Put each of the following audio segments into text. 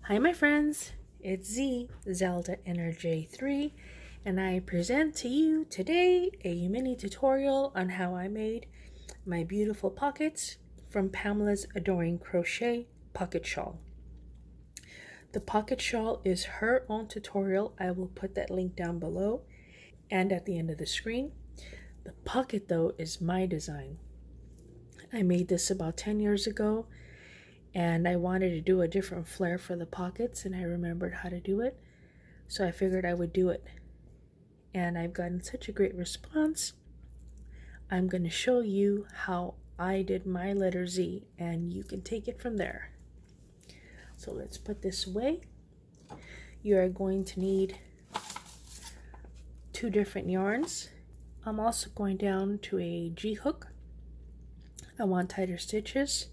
Hi my friends, it's Z, Zelda Energy 3, and I present to you today a mini tutorial on how I made my beautiful pockets from Pamela's Adoring Crochet Pocket Shawl. The pocket shawl is her own tutorial. I will put that link down below and at the end of the screen. The pocket though is my design. I made this about 10 years ago. And I wanted to do a different flair for the pockets, and I remembered how to do it, so I figured I would do it. And I've gotten such a great response. I'm going to show you how I did my letter Z, and you can take it from there. So let's put this away. You are going to need 2 different yarns. I'm also going down to a G hook. I want tighter stitches.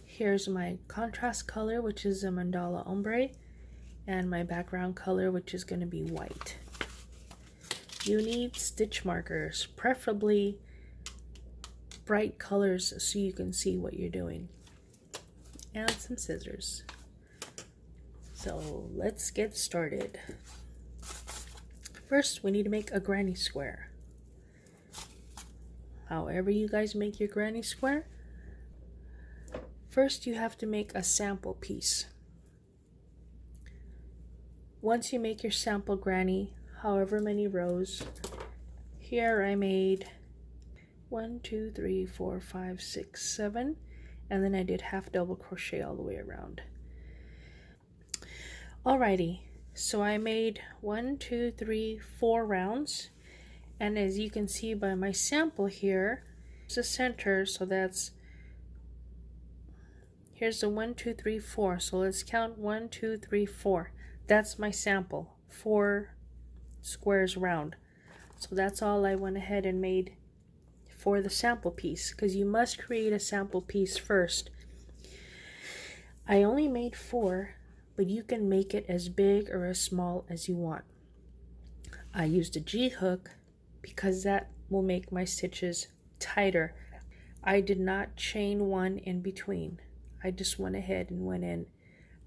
Here's my contrast color, which is a mandala ombre, and my background color, which is going to be white. You need stitch markers, preferably bright colors so you can see what you're doing, and some scissors. So let's get started. First, we need to make a granny square. However you guys make your granny square, first, you have to make a sample piece. Once you make your sample granny, however many rows, here I made 1, 2, 3, 4, 5, 6, 7, and then I did half double crochet all the way around. Alrighty, so I made 1, 2, 3, 4 rounds, and as you can see by my sample here, it's the center, so that's here's the 1, 2, 3, 4. So let's count 1, 2, 3, 4. That's my sample. 4 squares round. So that's all I went ahead and made for the sample piece, because you must create a sample piece first. I only made 4, but you can make it as big or as small as you want. I used a G hook because that will make my stitches tighter. I did not chain one in between. I just went ahead and went in.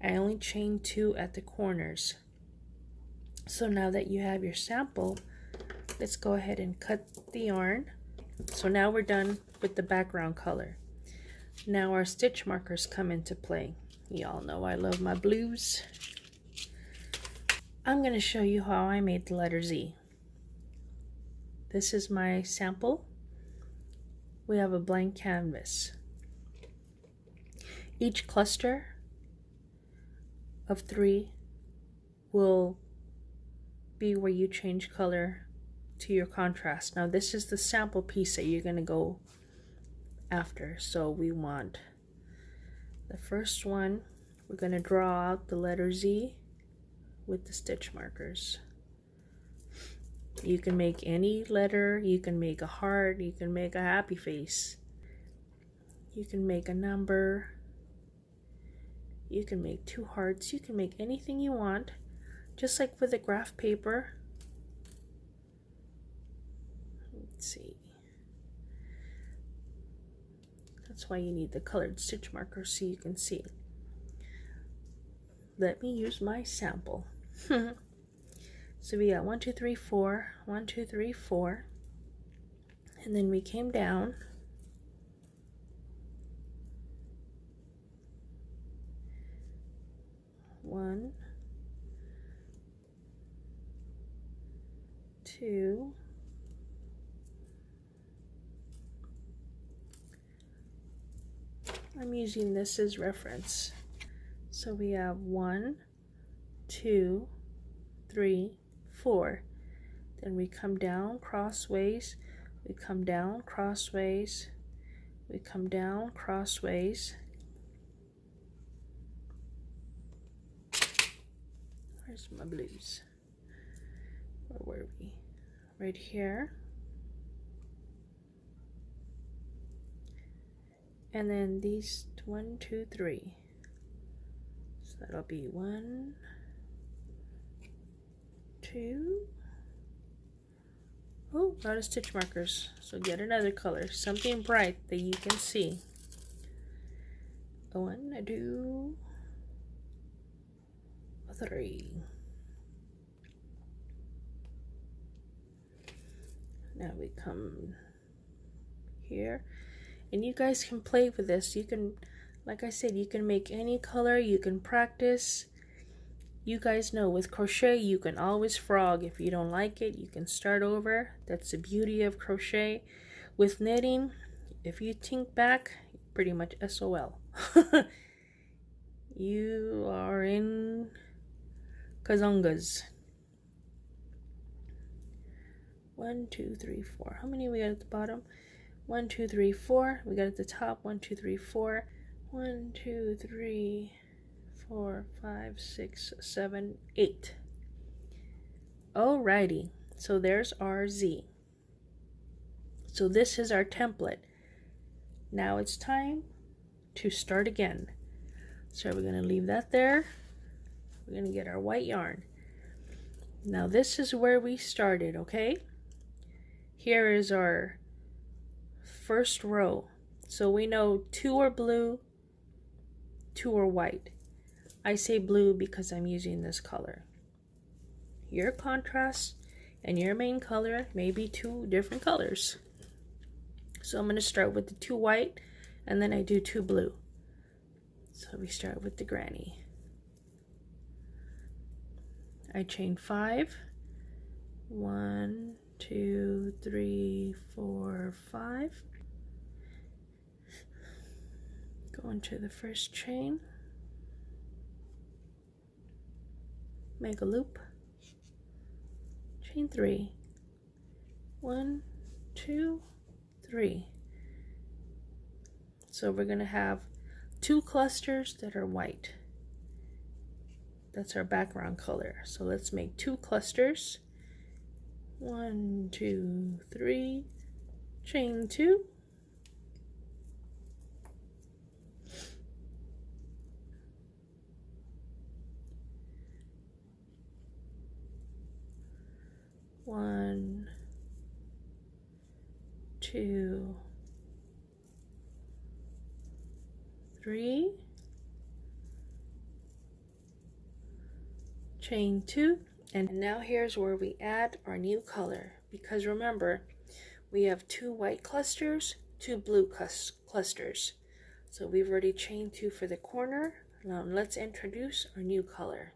I only chained 2 at the corners. So now that you have your sample, let's go ahead and cut the yarn. So now we're done with the background color. Now our stitch markers come into play. Y'all know I love my blues. I'm going to show you how I made the letter Z. This is my sample. We have a blank canvas. Each cluster of 3 will be where you change color to your contrast. Now this is the sample piece that you're going to go after. So we want the first one, we're going to draw out the letter Z with the stitch markers. You can make any letter, you can make a heart, you can make a happy face, you can make a number, you can make 2 hearts, you can make anything you want, just like with the graph paper. Let's see. That's why you need the colored stitch markers so you can see. Let me use my sample. So we got 1, 2, 3, 4, 1, 2, 3, 4, and then we came down. One, 2, I'm using this as reference. So we have 1, 2, 3, 4. Then we come down crossways, we come down crossways, we come down crossways. Where's my blues? Where were we? Right here. And then these 1, 2, 3. So that'll be 1, 2. Oh, out of stitch markers. So get another color, something bright that you can see. 1, 2, 3. Now we come here, and you guys can play with this. You can, like I said, you can make any color, you can practice. You guys know with crochet you can always frog. If you don't like it, you can start over. That's the beauty of crochet. With knitting, if you think back, pretty much SOL. You are in kazungas. 1, 2, 3, 4. How many we got at the bottom? 1, 2, 3, 4. We got at the top 1, 2, 3, 4. 1, 2, 3, 4, 5, 6, 7, 8. Alrighty, so there's our Z. So this is our template. Now it's time to start again. So we're going to leave that there. We're going to get our white yarn. Now this is where we started, okay? Here is our first row. So we know 2 are blue, 2 are white. I say blue because I'm using this color. Your contrast and your main color may be 2 different colors. So I'm going to start with the 2 white, and then I do 2 blue. So we start with the granny. I chain 5. 1, 2, 3, 4, 5. Go into the first chain. Make a loop. Chain 3. 1, 2, 3. So we're going to have 2 clusters that are white. That's our background color. So let's make 2 clusters. 1, 2, 3, chain 2. One, 2, 3, chain 2, and now here's where we add our new color, because remember we have 2 white clusters, 2 blue clusters. So we've already chained 2 for the corner. Now let's introduce our new color.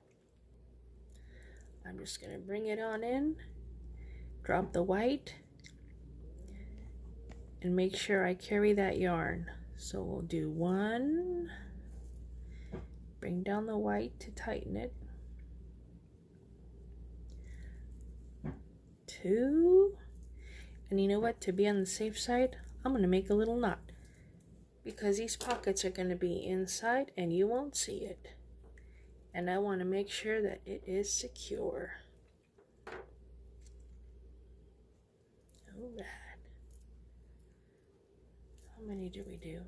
I'm just going to bring it on in, drop the white, and make sure I carry that yarn. So we'll do 1, bring down the white to tighten it, 2, and you know what, to be on the safe side, I'm going to make a little knot, because these pockets are going to be inside and you won't see it, and I want to make sure that it is secure. Alright, how many do we do?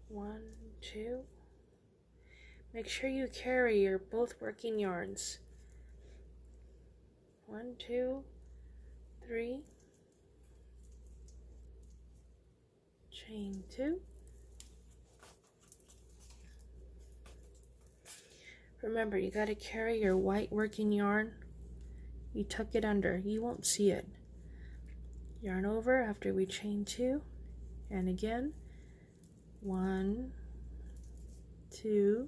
1, 2. Make sure you carry your both working yarns. 1, 2, 3, chain 2. Remember, you got to carry your white working yarn. You tuck it under, you won't see it. Yarn over after we chain 2, and again 1, 2,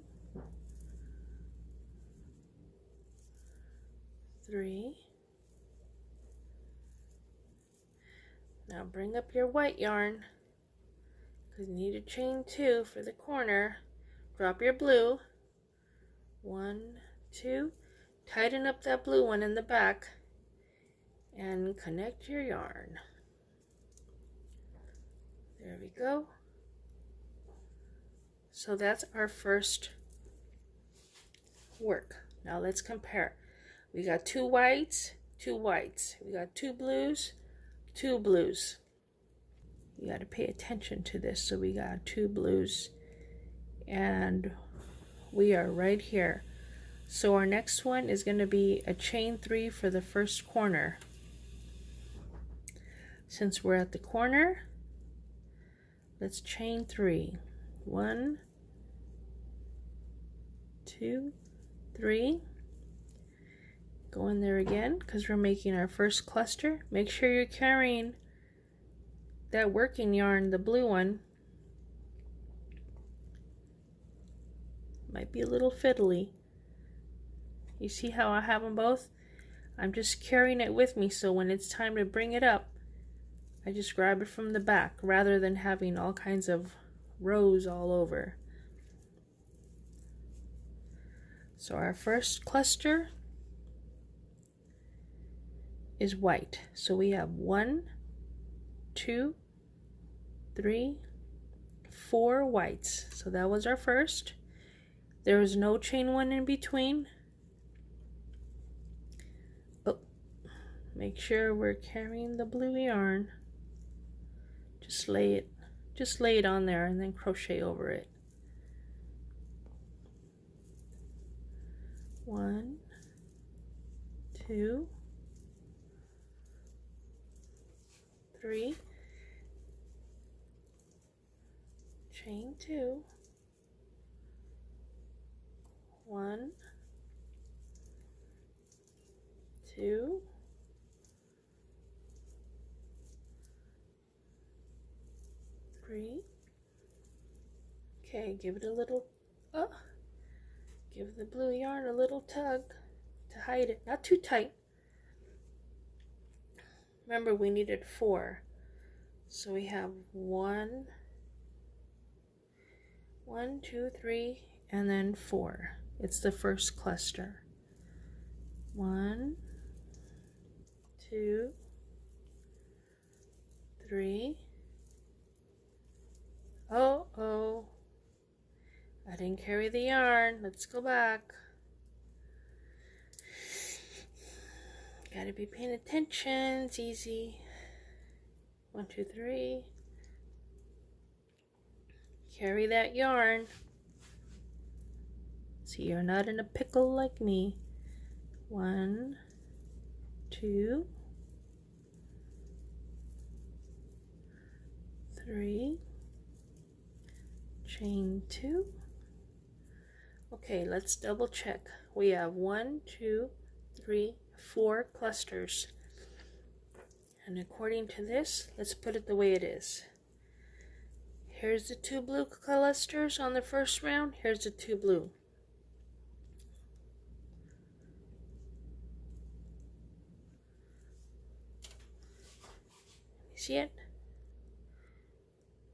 3. Now bring up your white yarn, because you need to chain 2 for the corner. Drop your blue. 1, 2. Tighten up that blue one in the back and connect your yarn. There we go. So that's our first work. Now let's compare. We got 2 whites, 2 whites. We got 2 blues, 2 blues. You got to pay attention to this. So we got 2 blues, and we are right here. So our next one is going to be a chain 3 for the first corner. Since we're at the corner, let's chain 3. 1, 2, 3, go in there again because we're making our first cluster. Make sure you're carrying that working yarn, the blue one. Might be a little fiddly. You see how I have them both? I'm just carrying it with me, so when it's time to bring it up, I just grab it from the back rather than having all kinds of rows all over. So our first cluster is white. So we have 1, 2, 3, 4 whites. So that was our first. There is no chain 1 in between. Oh, make sure we're carrying the blue yarn. Just lay it on there and then crochet over it. 1, 2, 3, chain 2, 1, 2, 3. Okay, give it a little, give the blue yarn a little tug to hide it, not too tight. Remember, we needed 4, so we have 1, 2, 3, and then 4. It's the first cluster. 1, 2, 3. Oh, I didn't carry the yarn. Let's go back. Gotta be paying attention. It's easy. 1, 2, 3. Carry that yarn. So you're not in a pickle like me. 1, 2, 3. Chain 2. Okay, let's double check. We have 1, 2, 3, 4 clusters. And according to this, let's put it the way it is. Here's the 2 blue clusters on the first round. Here's the 2 blue. You see it?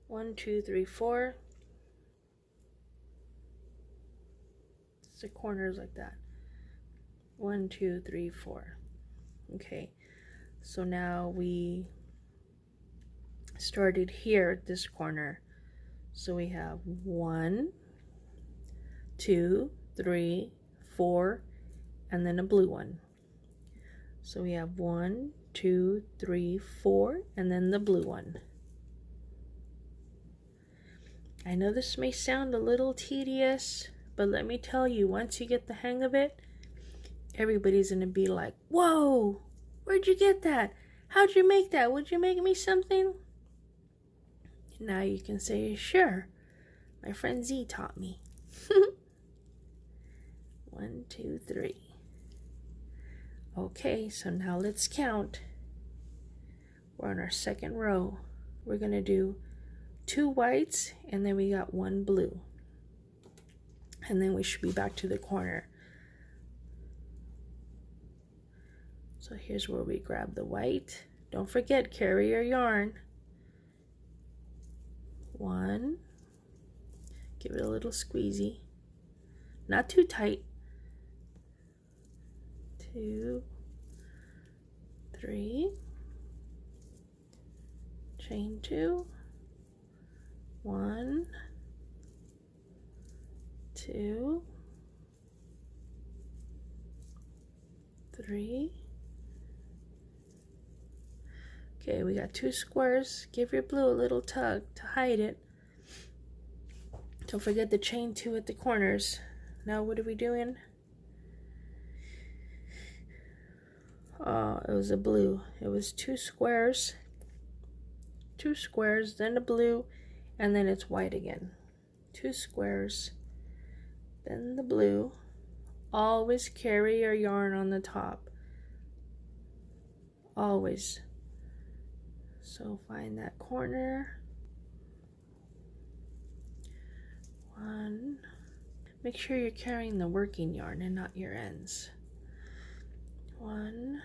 1, 2, 3, 4. The corners like that. 1, 2, 3, 4. Okay, so now we started here at this corner. So we have 1, 2, 3, 4, and then a blue one. So we have 1, 2, 3, 4, and then the blue one. I know this may sound a little tedious, but let me tell you, once you get the hang of it, everybody's gonna be like, whoa, where'd you get that? How'd you make that? Would you make me something? Now you can say, sure, my friend Z taught me. 1, 2, 3. Okay, so now let's count. We're on our second row. We're gonna do 2 whites, and then we got 1 blue. And then we should be back to the corner. So here's where we grab the white. Don't forget, carry your yarn. 1. Give it a little squeezy. Not too tight. 2, 3. Chain 2. 1, 2, 3. Okay, we got 2 squares. Give your blue a little tug to hide it. Don't forget the chain 2 at the corners. Now what are we doing? Oh, it was a blue. It was 2 squares. 2 squares, then a blue, and then it's white again. 2 squares, then the blue, always carry your yarn on the top. Always. So find that corner. 1. Make sure you're carrying the working yarn and not your ends. 1,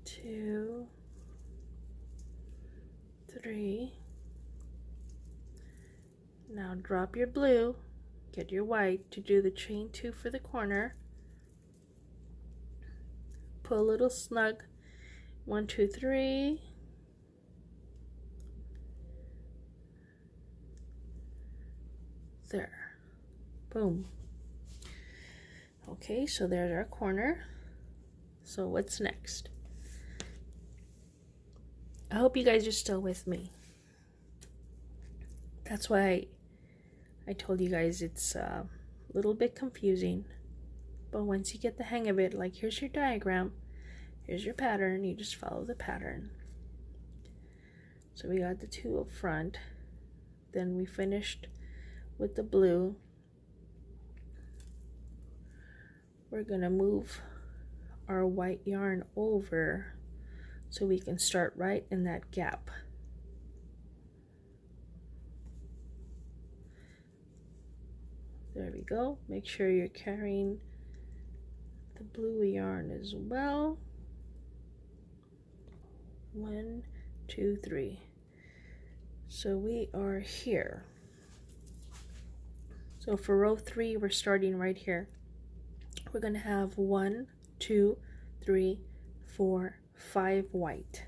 2, 3. Now drop your blue, get your white to do the chain 2 for the corner. Pull a little snug. 1, 2, 3. There. Boom. Okay, so there's our corner. So what's next? I hope you guys are still with me. That's why I told you guys it's a little bit confusing. But once you get the hang of it, like here's your diagram, here's your pattern, you just follow the pattern. So we got the 2 up front. Then we finished with the blue. We're gonna move our white yarn over so we can start right in that gap. There we go. Make sure you're carrying the blue yarn as well. 1, 2, 3. So we are here. So for row 3, we're starting right here. We're going to have 1, 2, 3, 4, 5 white.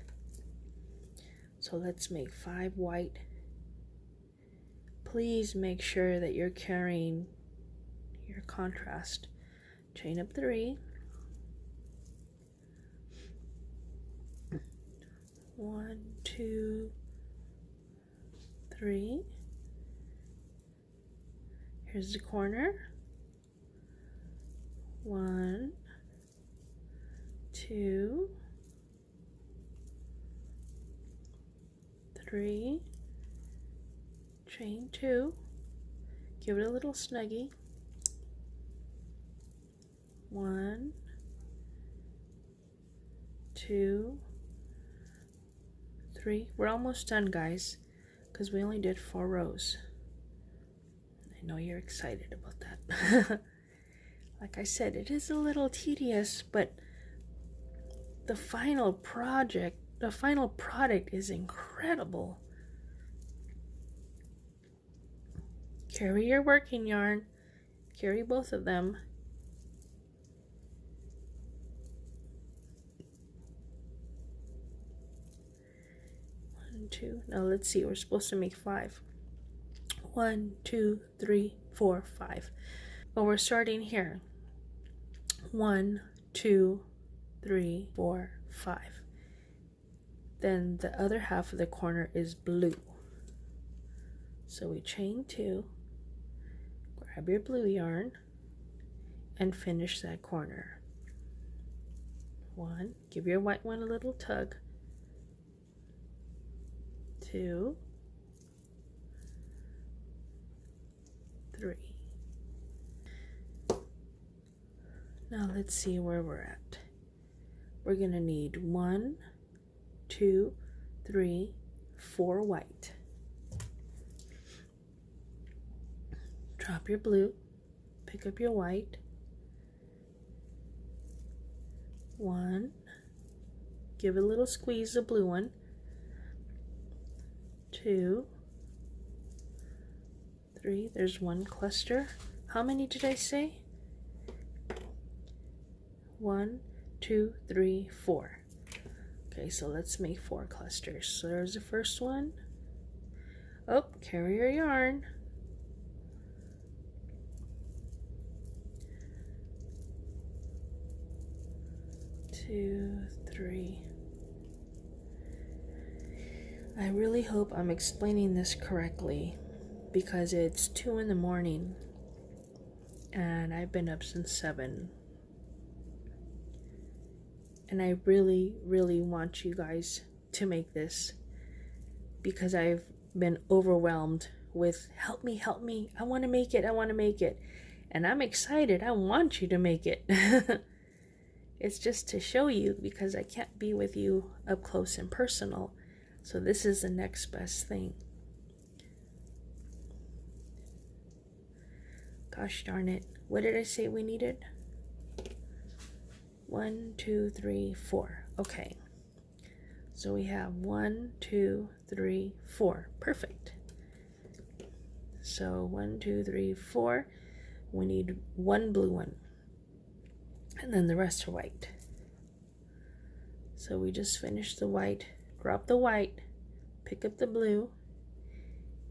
So let's make 5 white. Please make sure that you're carrying your contrast. Chain up 3. 1, 2, 3. Here's the corner. 1, 2, 3. Chain 2. Give it a little snuggie. 1, 2, 3. We're almost done, guys, because we only did 4 rows. I know you're excited about that. Like I said, it is a little tedious, but the final product is incredible. Carry your working yarn, carry both of them. One, 2. Now let's see, we're supposed to make 5. 1, 2, 3, 4, 5. Well, we're starting here. 1, 2, 3, 4, 5. Then the other half of the corner is blue. So we chain 2, grab your blue yarn, and finish that corner. 1, give your white one a little tug. 2, 3. Now let's see where we're at. We're gonna need 1, 2, 3, 4 white. Drop your blue, pick up your white. 1, give a little squeeze, the blue one. 2, 3, there's 1 cluster. How many did I say? 1, 2, 3, 4. Okay, so let's make 4 clusters. So there's the first one. Oh, carry your yarn. 2, 3. I really hope I'm explaining this correctly, because it's 2 in the morning and I've been up since 7. And I really, really want you guys to make this, because I've been overwhelmed with help me, I want to make it, And I'm excited. I want you to make it. It's just to show you because I can't be with you up close and personal. So this is the next best thing. Gosh darn it. What did I say we needed? 1, 2, 3, 4. Okay. So we have 1, 2, 3, 4. Perfect. So 1, 2, 3, 4. We need one blue one. And then the rest are white. So we just finished the white. Drop the white. Pick up the blue.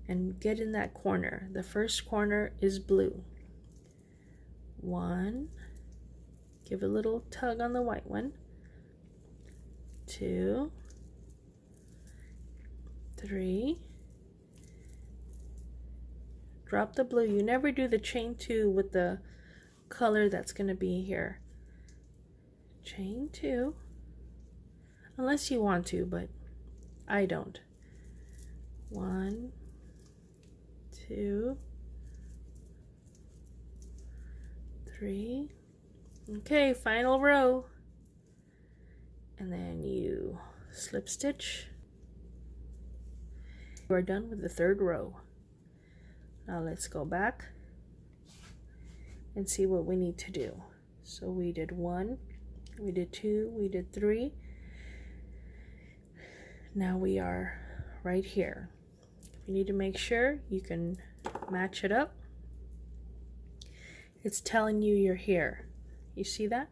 And get in that corner. The first corner is blue. 1. Give a little tug on the white one. 2, 3. Drop the blue. You never do the chain 2 with the color that's going to be here. Chain 2. Unless you want to, but I don't. 1, 2, 3. Okay, final row. And then you slip stitch. You are done with the third row. Now let's go back and see what we need to do. So we did 1, we did 2, we did 3. Now we are right here. You need to make sure you can match it up. It's telling you you're here. You see that?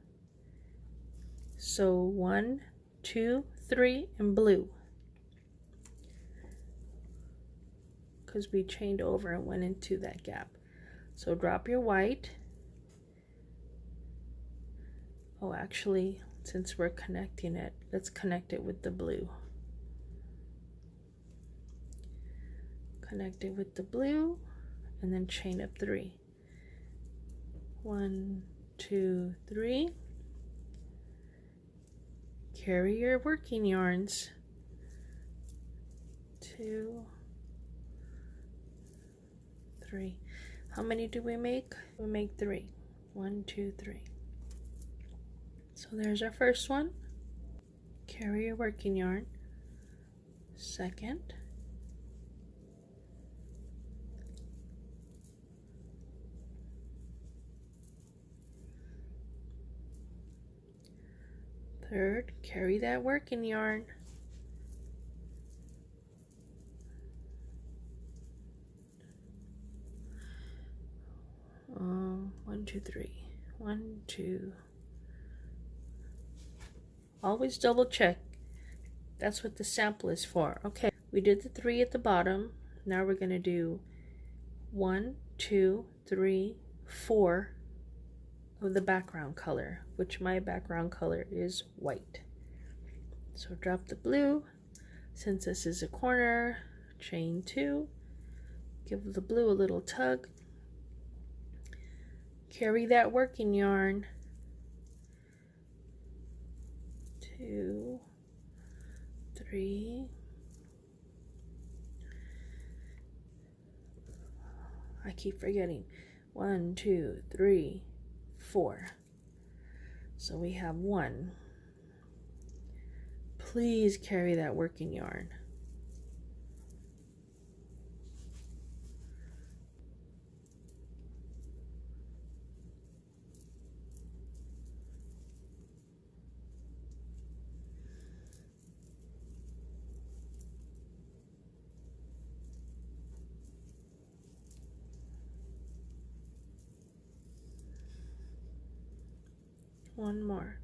So 1, 2, 3, and blue. Because we chained over and went into that gap. So drop your white. Oh, actually, since we're connecting it, let's connect it with the blue. Connect it with the blue and then chain up 3. 1, 2, 3. Carry your working yarns. 2, 3. How many do we make? We make 3. 1, 2, 3. So there's our first one. Carry your working yarn. Second. Third, carry that working yarn. One, two, 3. 1, 2. Always double check. That's what the sample is for. Okay, we did the 3 at the bottom. Now we're going to do 1, 2, 3, 4 of the background color, which my background color is white. So drop the blue. Since this is a corner, chain 2. Give the blue a little tug. Carry that working yarn. 2, 3. I keep forgetting. 1, 2, 3, 4. So we have 1. Please carry that working yarn. One more.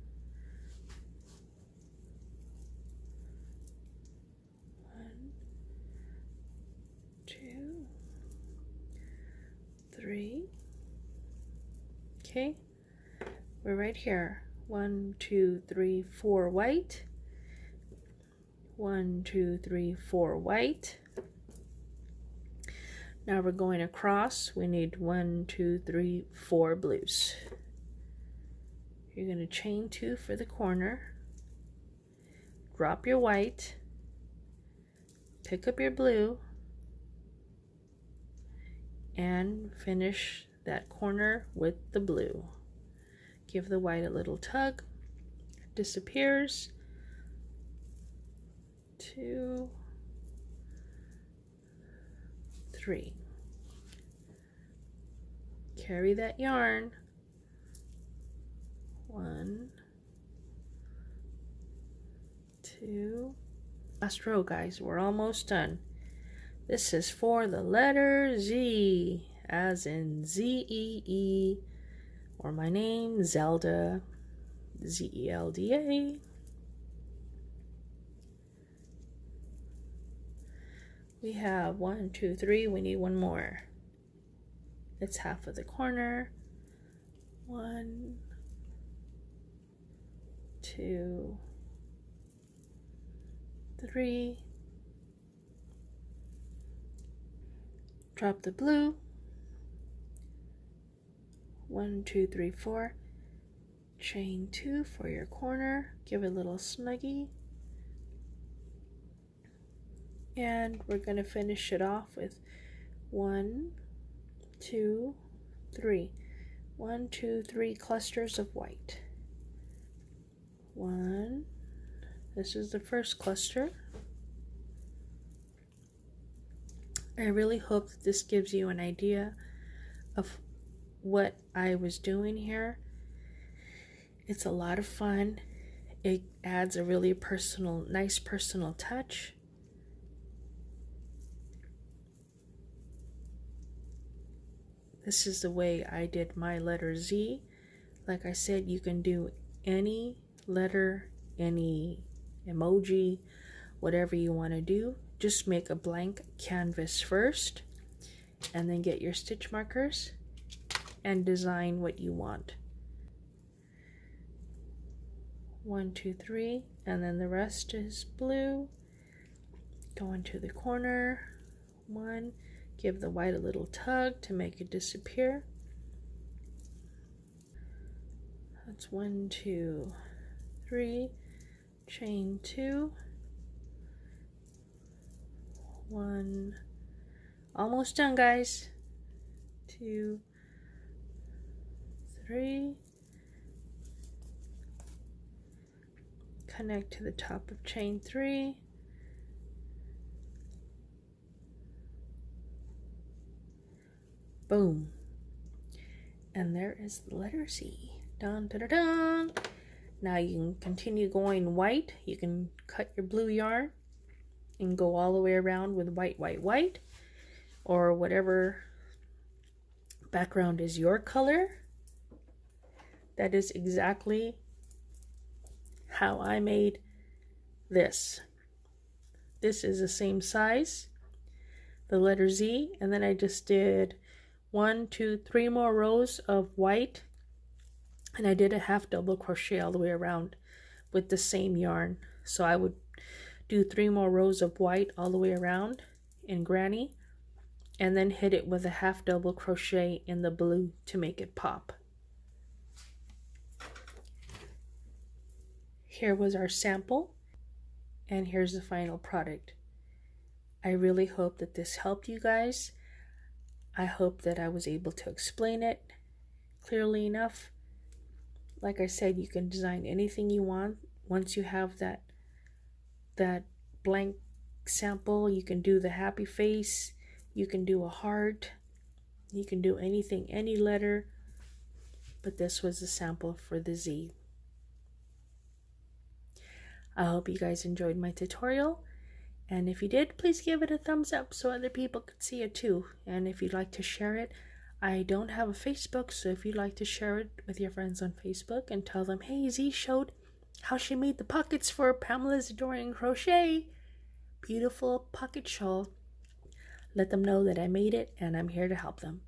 1, 2, 3. Okay, we're right here. 1, 2, 3, 4 white. 1, 2, 3, 4 white. Now we're going across. We need 1, 2, 3, 4 blues. You're going to chain 2 for the corner, drop your white, pick up your blue, and finish that corner with the blue. Give the white a little tug, disappears, 2, 3. Carry that yarn, 1, 2. Last row, guys, we're almost done. This is for the letter Z, as in Z-E-E, or my name, Zelda, Z-E-L-D-A. We have 1, 2, 3, we need one more. It's half of the corner. 1, 2, 3. Drop the blue. 1, 2, 3, 4. Chain 2 for your corner. Give it a little snuggie. And we're going to finish it off with 1, 2, 3. 1, 2, 3 clusters of white. 1. This is the first cluster. I really hope that this gives you an idea of what I was doing here. It's a lot of fun. It adds a really personal, nice personal touch. This is the way I did my letter Z. Like I said, you can do any letter, any emoji, whatever you want to do. Just make a blank canvas first, and then get your stitch markers and design what you want. 1, 2, 3, and then the rest is blue. Go into the corner. 1. Give the white a little tug to make it disappear. That's 1, 2, 3. Chain 2. 1. Almost done, guys. 2, 3. Connect to the top of chain 3. Boom. And there is the letter Z. Dun, dun, dun, dun. Now you can continue going white. You can cut your blue yarn and go all the way around with white, white, white, or whatever background is your color. That is exactly how I made this. This is the same size, the letter Z, and then I just did 1, 2, 3 more rows of white, and I did a half double crochet all the way around with the same yarn. So I would do 3 more rows of white all the way around in granny, and then hit it with a half double crochet in the blue to make it pop. Here was our sample, and here's the final product. I really hope that this helped you guys. I hope that I was able to explain it clearly enough. Like I said, you can design anything you want. Once you have that blank sample, you can do the happy face, you can do a heart, you can do anything, any letter, but this was the sample for the Z. I hope you guys enjoyed my tutorial, and if you did, please give it a thumbs up so other people could see it too. And if you'd like to share it, I don't have a Facebook, so if you'd like to share it with your friends on Facebook and tell them, hey, Z showed how she made the pockets for Pamela's Adoring Crochet beautiful pocket shawl. Let them know that I made it and I'm here to help them.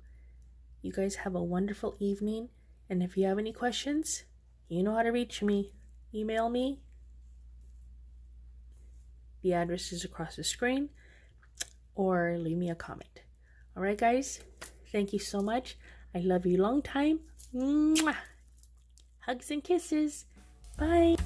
You guys have a wonderful evening, and if you have any questions, you know how to reach me. Email me. The address is across the screen, or leave me a comment. All right, guys, thank you so much. I love you long time. Mwah! Hugs and kisses. Bye.